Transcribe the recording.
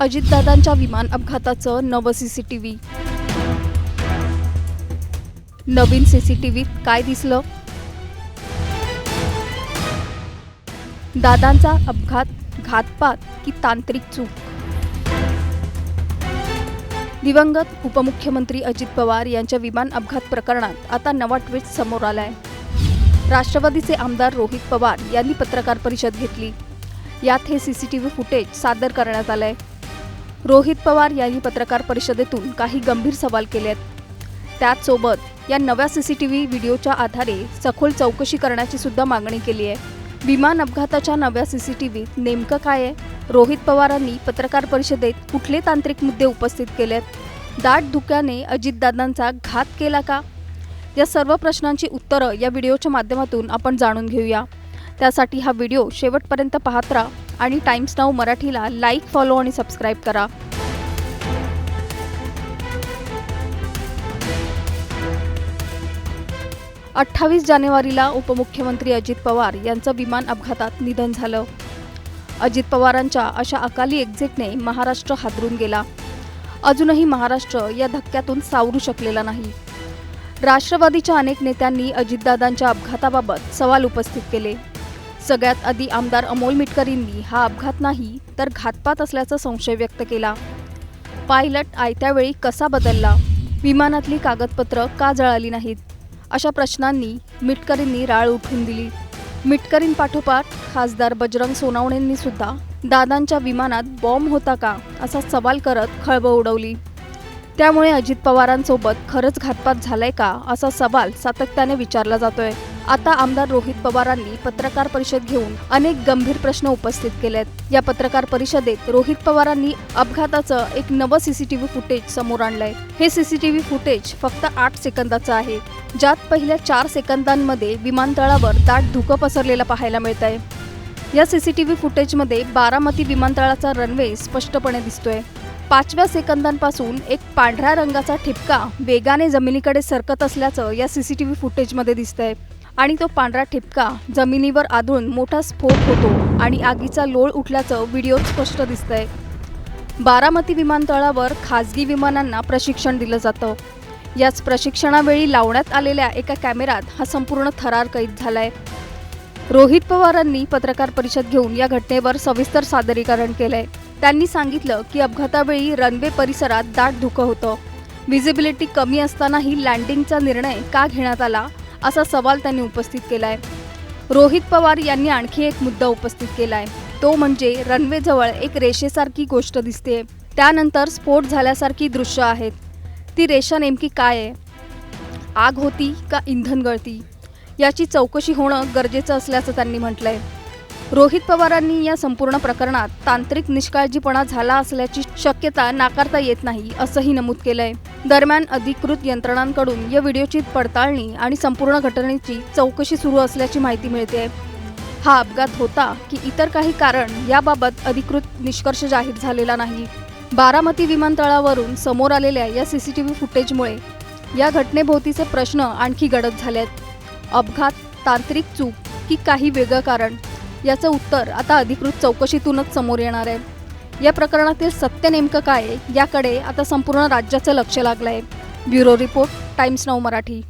अजितदादांच्या विमान अपघाताचं नवं सीसीटीव्ही. नवीन सीसीटीव्हीत काय दिसलं? दादांचा अपघात घातपात की तांत्रिक चूक? दिवंगत उपमुख्यमंत्री अजित पवार यांच्या विमान अपघात प्रकरणात आता नवा ट्विस्ट समोर आलाय. राष्ट्रवादीचे आमदार रोहित पवार यांनी पत्रकार परिषद घेतली. यात हे सीसीटीव्ही फुटेज सादर करण्यात आलंय. रोहित पवार यांनी पत्रकार परिषदेतून काही गंभीर सवाल केलेत. त्याचसोबत या नव्या सीसीटीव्ही व्हिडिओच्या आधारे सखोल चौकशी करण्याची सुद्धा मागणी केली आहे. विमान अपघाताच्या नव्या सीसीटीव्हीत नेमकं काय आहे? रोहित पवारांनी पत्रकार परिषदेत कुठले तांत्रिक मुद्दे उपस्थित केलेत? दाट धुक्याने अजितदादांचा घात केला का? या सर्व प्रश्नांची उत्तरं या व्हिडिओच्या माध्यमातून आपण जाणून घेऊया. त्यासाठी हा व्हिडिओ शेवटपर्यंत पाहत राहा आणि टाइम्स नाऊ मराठीला लाईक, फॉलो आणि सबस्क्राईब करा. अठ्ठावीस जानेवारीला उपमुख्यमंत्री अजित पवार यांचं विमान अपघातात निधन झालं. अजित पवारांच्या अशा अकाली एक्झिटने महाराष्ट्र हादरून गेला. अजूनही महाराष्ट्र या धक्क्यातून सावरू शकलेला नाही. राष्ट्रवादीच्या अनेक नेत्यांनी अजितदादांच्या अपघाताबाबत सवाल उपस्थित केले. सगळ्यात आधी आमदार अमोल मिटकरींनी हा अपघात नाही तर घातपात असल्याचा संशय व्यक्त केला. पायलट आयत्या वेळी कसा बदलला? विमानातली कागदपत्र का जळाली नाहीत? अशा प्रश्नांनी मिटकरींनी राळ उठवून दिली. मिटकरींपाठोपाठ खासदार बजरंग सोनवणेंनी सुद्धा दादांच्या विमानात बॉम्ब होता का असा सवाल करत खळबळ उडवली. त्यामुळे अजित पवारांसोबत खरंच घातपात झालाय का असा सवाल सातत्याने विचारला जातोय. आता आमदार रोहित पवारांनी पत्रकार परिषद घेऊन अनेक गंभीर प्रश्न उपस्थित केलेत. या पत्रकार परिषदेत रोहित पवारांनी अपघाताचं एक नवं सीसीटीव्ही फुटेज समोर आणलंय. हे सीसीटीव्ही फुटेज फक्त 8 सेकंदाचं आहे, ज्यात पहिल्या 4 सेकंदांमध्ये विमानतळावर दाट धुकं पसरलेलं पाहायला मिळतंय. या सीसीटीव्ही फुटेजमध्ये बारामती विमानतळाचा रनवे स्पष्टपणे दिसतोय. 5व्या सेकंदांपासून एक पांढऱ्या रंगाचा ठिपका वेगाने जमिनीकडे सरकत असल्याचं या सीसीटीव्ही फुटेजमध्ये दिसतंय आणि तो पांढरा ठिपका जमिनीवर आदळून मोठा स्फोट होतो आणि आगीचा लोळ उठल्याचं व्हिडिओत स्पष्ट दिसतंय. बारामती विमानतळावर खासगी विमानांना प्रशिक्षण दिलं जातं. याच प्रशिक्षणावेळी लावण्यात आलेल्या एका कॅमेऱ्यात हा संपूर्ण थरार कैद झालाय. रोहित पवारांनी पत्रकार परिषद घेऊन या घटनेवर सविस्तर सादरीकरण केलंय. त्यांनी सांगितलं की अपघातावेळी रनवे परिसरात दाट धुकं होतं. व्हिजिबिलिटी कमी असतानाही लँडिंगचा निर्णय का घेण्यात आला असा सवाल त्यांनी उपस्थित केलाय. रोहित पवार यांनी आणखी एक मुद्दा उपस्थित केलाय, तो म्हणजे रनवेजवळ एक रेषेसारखी गोष्ट दिसते. त्यानंतर स्फोट झाल्यासारखी दृश्य आहेत. ती रेषा नेमकी काय आहे? आग होती का इंधन गळती? याची चौकशी होणं गरजेचं असल्याचं त्यांनी म्हटलंय. रोहित पवारांनी या संपूर्ण प्रकरणात तांत्रिक निष्काळजीपणा झाला असल्याची शक्यता नाकारता येत नाही असंही नमूद केलंय. दरम्यान अधिकृत यंत्रणांकडून या व्हिडिओची पडताळणी आणि संपूर्ण घटनेची चौकशी सुरू असल्याची माहिती मिळते. हा अपघात होता की इतर काही कारण याबाबत अधिकृत निष्कर्ष जाहीर झालेला नाही. बारामती विमानतळावरून समोर आलेल्या या सीसीटीव्ही फुटेजमुळे या घटनेभोवतीचे प्रश्न आणखी गडद झालेत. अपघात, तांत्रिक चूक की काही वेगळं कारण? याचं उत्तर आता अधिकृत चौकशीतूनच समोर येणार आहे. या प्रकरणातील सत्य नेमकं काय याकडे आता संपूर्ण राज्याचं लक्ष लागलंय. Bureau report, times now Marathi.